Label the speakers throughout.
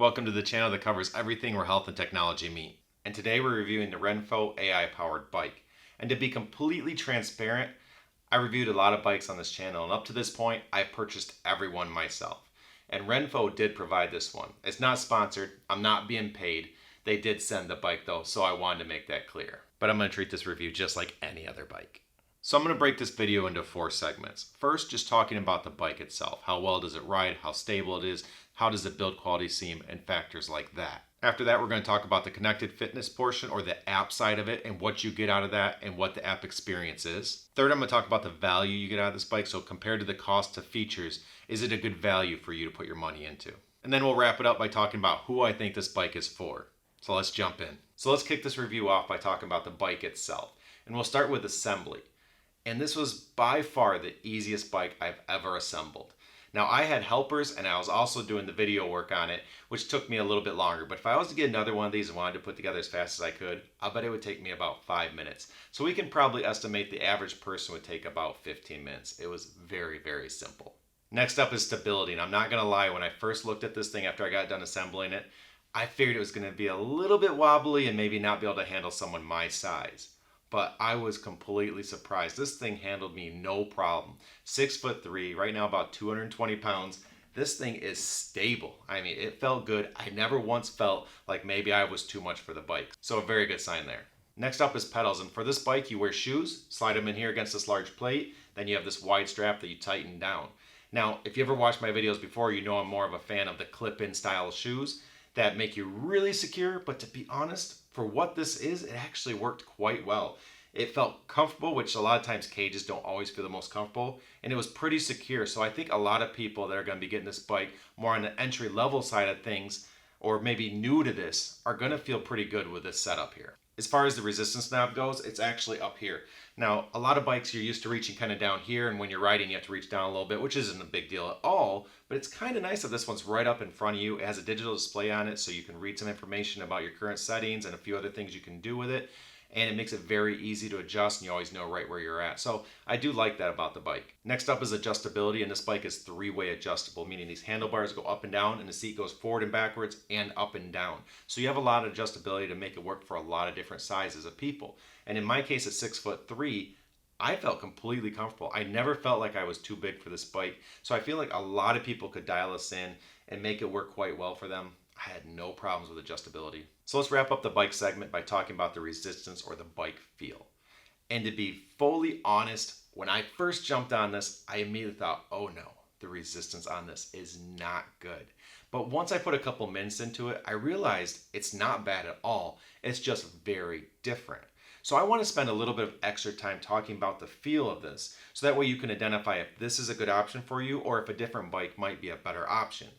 Speaker 1: Welcome to the channel that covers everything where health and technology meet. And today we're reviewing the RENPHO AI-Powered Bike. And to be completely transparent, I reviewed a lot of bikes on this channel, and up to this point, I've purchased every one myself. And RENPHO did provide this one. It's not sponsored, I'm not being paid. They did send the bike though, so I wanted to make that clear. But I'm going to treat this review just like any other bike. So I'm going to break this video into 4 segments. First, just talking about the bike itself. How well does it ride? How stable it is? How does the build quality seem? And factors like that. After that, we're going to talk about the connected fitness portion, or the app side of it, and what you get out of that and what the app experience is. Third, I'm going to talk about the value you get out of this bike. So compared to the cost to features, is it a good value for you to put your money into? And then we'll wrap it up by talking about who I think this bike is for. So let's jump in. So let's kick this review off by talking about the bike itself. And we'll start with assembly. And this was by far the easiest bike I've ever assembled. Now, I had helpers and I was also doing the video work on it, which took me a little bit longer. But if I was to get another one of these and wanted to put together as fast as I could, I bet it would take me about 5 minutes. So we can probably estimate the average person would take about 15 minutes. It was very, very simple. Next up is stability. And I'm not going to lie, when I first looked at this thing after I got done assembling it, I figured it was going to be a little bit wobbly and maybe not be able to handle someone my size. But I was completely surprised. This thing handled me no problem. 6'3", right now about 220 pounds. This thing is stable. I mean, it felt good. I never once felt like maybe I was too much for the bike. So a very good sign there. Next up is pedals. And for this bike, you wear shoes, slide them in here against this large plate. Then you have this wide strap that you tighten down. Now, if you ever watched my videos before, you know I'm more of a fan of the clip-in style shoes that make you really secure. But to be honest, for what this is, it actually worked quite well. It felt comfortable, which a lot of times cages don't always feel the most comfortable, and it was pretty secure. So I think a lot of people that are going to be getting this bike more on the entry level side of things, or maybe new to this, are going to feel pretty good with this setup here. As far as the resistance knob goes, it's actually up here. Now, a lot of bikes you're used to reaching kind of down here, and when you're riding you have to reach down a little bit, which isn't a big deal at all, but it's kind of nice that this one's right up in front of you. It has a digital display on it, so you can read some information about your current settings and a few other things you can do with it. And it makes it very easy to adjust, and you always know right where you're at. So I do like that about the bike. Next up is adjustability, and this bike is 3-way adjustable, meaning these handlebars go up and down, and the seat goes forward and backwards and up and down. So you have a lot of adjustability to make it work for a lot of different sizes of people. And in my case at 6'3", I felt completely comfortable. I never felt like I was too big for this bike. So I feel like a lot of people could dial this in and make it work quite well for them. I had no problems with adjustability. So let's wrap up the bike segment by talking about the resistance, or the bike feel. And to be fully honest, when I first jumped on this, I immediately thought, oh no, the resistance on this is not good. But once I put a couple minutes into it, I realized it's not bad at all. It's just very different. So I want to spend a little bit of extra time talking about the feel of this, so that way you can identify if this is a good option for you or if a different bike might be a better option.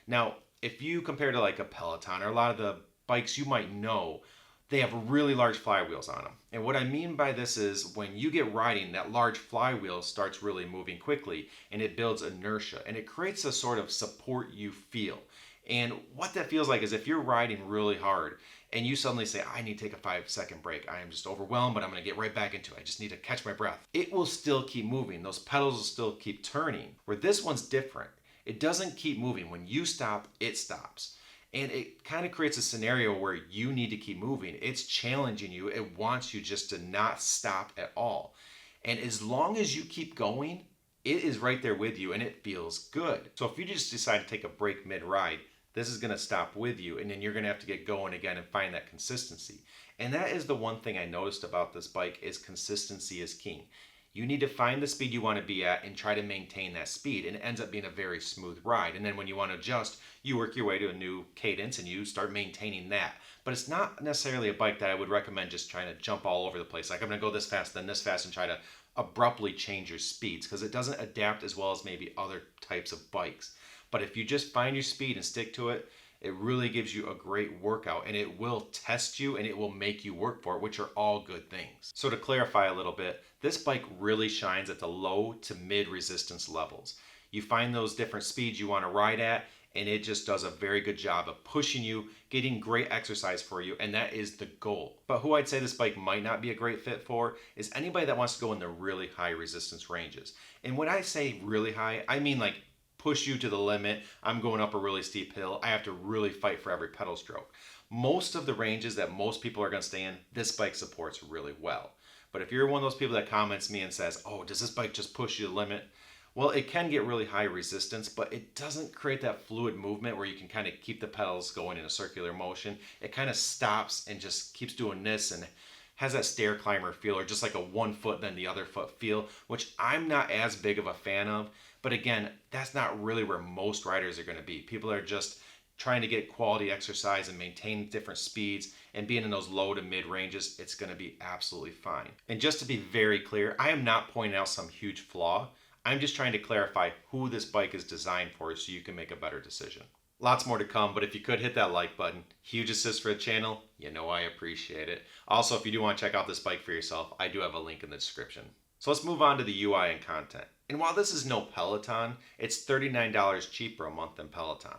Speaker 1: Now, if you compare to like a Peloton or a lot of the bikes you might know, they have really large flywheels on them. And what I mean by this is when you get riding, that large flywheel starts really moving quickly, and it builds inertia, and it creates a sort of support you feel. And what that feels like is if you're riding really hard and you suddenly say, I need to take a 5-second break. I am just overwhelmed, but I'm going to get right back into it. I just need to catch my breath. It will still keep moving. Those pedals will still keep turning. Where this one's different. It doesn't keep moving. When you stop, it stops. And it kind of creates a scenario where you need to keep moving. It's challenging you. It wants you just to not stop at all. And as long as you keep going, it is right there with you and it feels good. So if you just decide to take a break mid-ride, this is going to stop with you, and then you're going to have to get going again and find that consistency. And that is the one thing I noticed about this bike, is consistency is king. You need to find the speed you want to be at and try to maintain that speed, and it ends up being a very smooth ride. And then when you want to adjust, you work your way to a new cadence and you start maintaining that. But it's not necessarily a bike that I would recommend just trying to jump all over the place. Like, I'm going to go this fast, then this fast, and try to abruptly change your speeds, because it doesn't adapt as well as maybe other types of bikes. But if you just find your speed and stick to it, it really gives you a great workout, and it will test you and it will make you work for it, which are all good things. So to clarify a little bit, this bike really shines at the low to mid resistance levels. You find those different speeds you want to ride at, and it just does a very good job of pushing you, getting great exercise for you, and that is the goal. But who I'd say this bike might not be a great fit for is anybody that wants to go in the really high resistance ranges. And when I say really high, I mean like push you to the limit. I'm going up a really steep hill. I have to really fight for every pedal stroke. Most of the ranges that most people are going to stay in, this bike supports really well. But if you're one of those people that comments me and says, oh, does this bike just push you to the limit? Well, it can get really high resistance, but it doesn't create that fluid movement where you can kind of keep the pedals going in a circular motion. It kind of stops and just keeps doing this and has that stair climber feel, or just like a one foot then the other foot feel, which I'm not as big of a fan of. But again, that's not really where most riders are going to be. People are just trying to get quality exercise and maintain different speeds, and being in those low to mid ranges, it's going to be absolutely fine. And just to be very clear, I am not pointing out some huge flaw. I'm just trying to clarify who this bike is designed for so you can make a better decision. Lots more to come, but if you could hit that like button, huge assist for the channel, you know I appreciate it. Also, if you do want to check out this bike for yourself, I do have a link in the description. So let's move on to the UI and content. And while this is no Peloton, it's $39 cheaper a month than Peloton.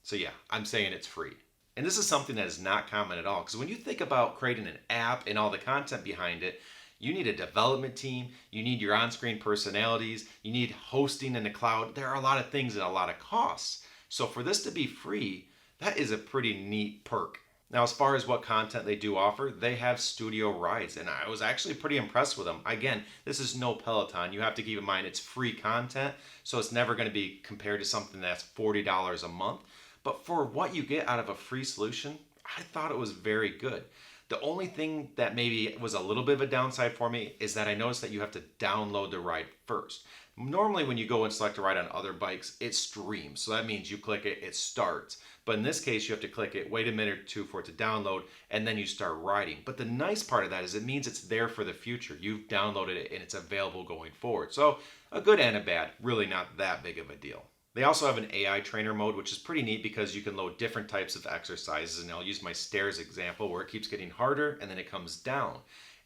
Speaker 1: So yeah, I'm saying it's free. And this is something that is not common at all, because when you think about creating an app and all the content behind it, you need a development team, you need your on-screen personalities, you need hosting in the cloud. There are a lot of things and a lot of costs. So for this to be free, that is a pretty neat perk. Now, as far as what content they do offer, they have studio rides, and I was actually pretty impressed with them. Again, this is no Peloton. You have to keep in mind it's free content, so it's never going to be compared to something that's $40 a month. But for what you get out of a free solution, I thought it was very good. The only thing that maybe was a little bit of a downside for me is that I noticed that you have to download the ride first. Normally when you go and select a ride on other bikes, it streams. So that means you click it, it starts. But in this case, you have to click it, wait a minute or two for it to download, and then you start riding. But the nice part of that is it means it's there for the future. You've downloaded it and it's available going forward. So a good and a bad, really not that big of a deal. They also have an AI trainer mode, which is pretty neat because you can load different types of exercises. And I'll use my stairs example where it keeps getting harder and then it comes down.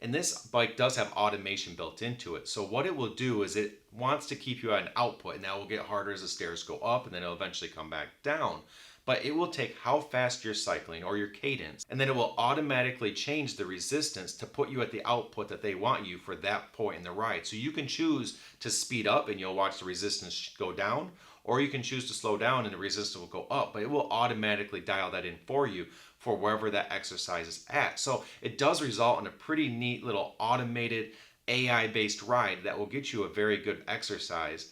Speaker 1: And this bike does have automation built into it. So what it will do is it wants to keep you at an output, and that will get harder as the stairs go up, and then it'll eventually come back down. But it will take how fast you're cycling or your cadence, and then it will automatically change the resistance to put you at the output that they want you for that point in the ride. So you can choose to speed up and you'll watch the resistance go down, or you can choose to slow down and the resistance will go up, but it will automatically dial that in for you for wherever that exercise is at. So it does result in a pretty neat little automated AI-based ride that will get you a very good exercise,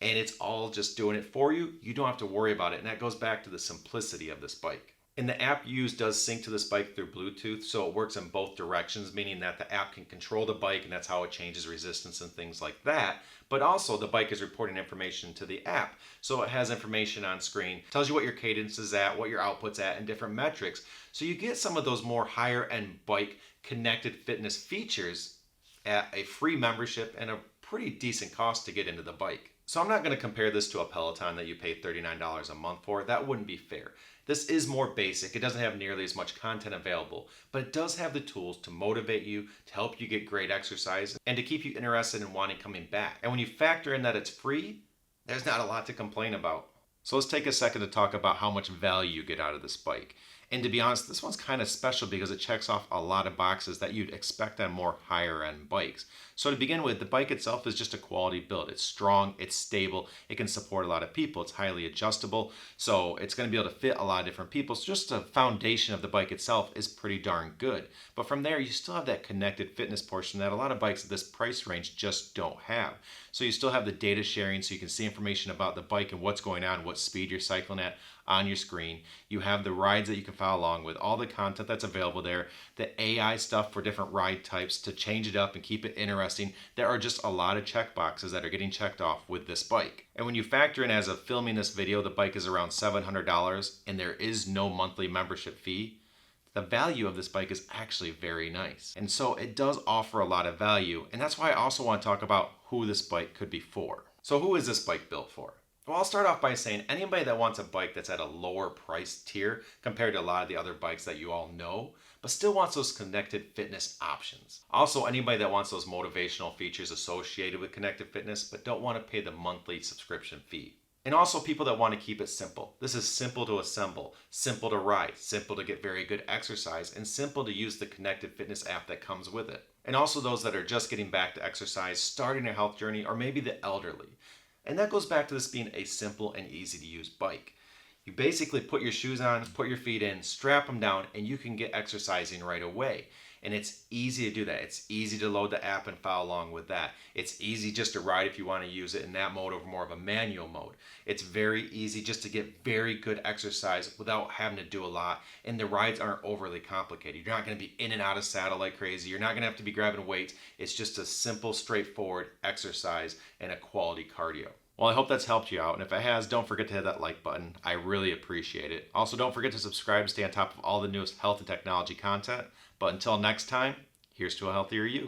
Speaker 1: and it's all just doing it for you. You don't have to worry about it, and that goes back to the simplicity of this bike. And the app you use does sync to this bike through Bluetooth, so it works in both directions, meaning that the app can control the bike, and that's how it changes resistance and things like that. But also the bike is reporting information to the app. So it has information on screen, tells you what your cadence is at, what your output's at, and different metrics. So you get some of those more higher end bike connected fitness features at a free membership and a pretty decent cost to get into the bike. So I'm not going to compare this to a Peloton that you pay $39 a month for. That wouldn't be fair. This is more basic. It doesn't have nearly as much content available, but it does have the tools to motivate you, to help you get great exercise, and to keep you interested in wanting coming back. And when you factor in that it's free, there's not a lot to complain about. So let's take a second to talk about how much value you get out of this bike. And to be honest, this one's kind of special because it checks off a lot of boxes that you'd expect on more higher end bikes. So to begin with, the bike itself is just a quality build. It's strong, it's stable, it can support a lot of people, it's highly adjustable, so it's going to be able to fit a lot of different people. So just the foundation of the bike itself is pretty darn good. But from there, you still have that connected fitness portion that a lot of bikes at this price range just don't have. So you still have the data sharing, so you can see information about the bike and what's going on, what speed you're cycling at on your screen. You have the rides that you can follow along with, all the content that's available there, the AI stuff for different ride types to change it up and keep it interesting. There are just a lot of check boxes that are getting checked off with this bike. And when you factor in, as of filming this video, the bike is around $700 and there is no monthly membership fee, the value of this bike is actually very nice. And so it does offer a lot of value, and that's why I also want to talk about who this bike could be for. So who is this bike built for? Well, I'll start off by saying anybody that wants a bike that's at a lower price tier compared to a lot of the other bikes that you all know, but still wants those connected fitness options. Also, anybody that wants those motivational features associated with connected fitness, but don't want to pay the monthly subscription fee. And also people that want to keep it simple. This is simple to assemble, simple to ride, simple to get very good exercise, and simple to use the connected fitness app that comes with it. And also those that are just getting back to exercise, starting a health journey, or maybe the elderly. And that goes back to this being a simple and easy to use bike. You basically put your shoes on, put your feet in, strap them down, and you can get exercising right away. And it's easy to do that. It's easy to load the app and follow along with that. It's easy just to ride if you want to use it in that mode over more of a manual mode. It's very easy just to get very good exercise without having to do a lot. And the rides aren't overly complicated. You're not going to be in and out of saddle like crazy. You're not going to have to be grabbing weights. It's just a simple, straightforward exercise and a quality cardio. Well, I hope that's helped you out. And if it has, don't forget to hit that like button. I really appreciate it. Also, don't forget to subscribe to stay on top of all the newest health and technology content. But until next time, here's to a healthier you.